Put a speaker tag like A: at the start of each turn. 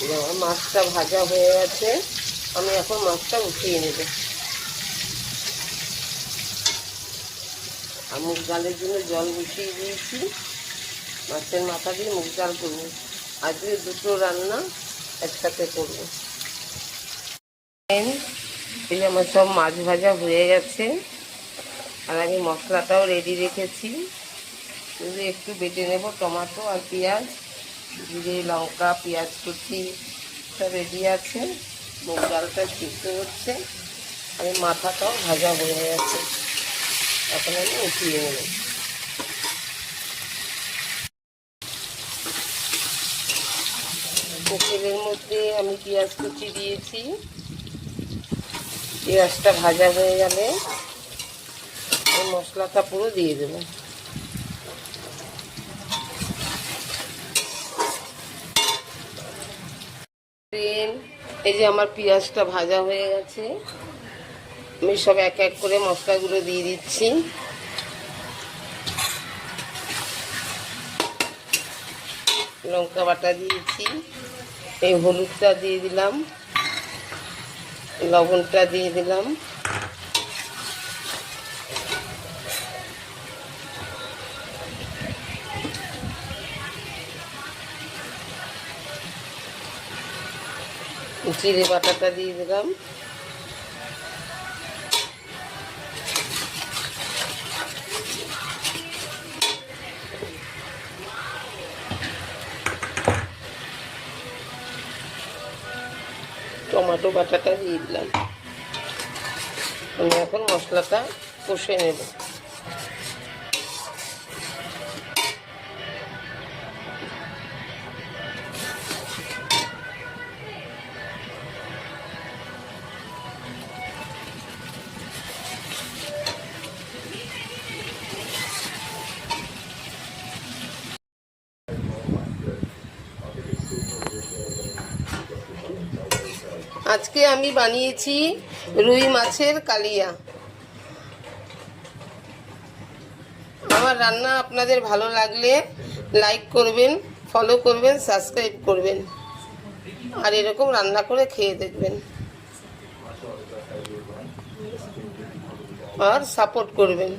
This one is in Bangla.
A: আমার মাছটা ভাজা হয়ে গেছে, আমি এখন মাছটা উঠিয়ে নেব। আর মুগ ডালের জন্য জল বসিয়ে দিয়েছি, মাছের মাথা দিয়ে মুগ ডাল করবো। আজকে দুটো রান্না একসাথে করবো। এই যে আমার সব মাছ ভাজা হয়ে গেছে, আর আমি মশলাটাও রেডি রেখেছি। শুধু একটু বেটে নেব, টমেটো আর পেঁয়াজ, জিরে লঙ্কা পেঁয়াজ কুচি সব রেডি আছে। মুগ ডালটা সিদ্ধ হচ্ছে, আর মাথাটাও ভাজা হয়ে গেছে, এখন আমি উঠিয়ে নেব। তেলের মধ্যে আমি পেঁয়াজ কুচি দিয়েছি, পেঁয়াজটা ভাজা হয়ে গেলে এই মশলাটা পুরো দিয়ে দেবো। এই যে আমার পেঁয়াজটা ভাজা হয়ে গেছে, আমি সব এক এক করে মশলাগুলো দিয়ে দিচ্ছি। লঙ্কা বাটা দিয়েছি, এই হলুদটা দিয়ে দিলাম, লবণটা দিয়ে দিলাম, জিরে বাটাটা দিয়ে দিলাম, টমেটো বাটাটা দিয়ে দিলাম। আমি এখন মশলাটা কষে নেব। আজকে আমি বানিয়েছি রুই মাছের কালিয়া। আমার রান্না আপনাদের ভালো লাগলে লাইক করবেন, ফলো করবেন, সাবস্ক্রাইব করবেন, আর এরকম রান্না করে খেয়ে দেখবেন আর সাপোর্ট করবেন।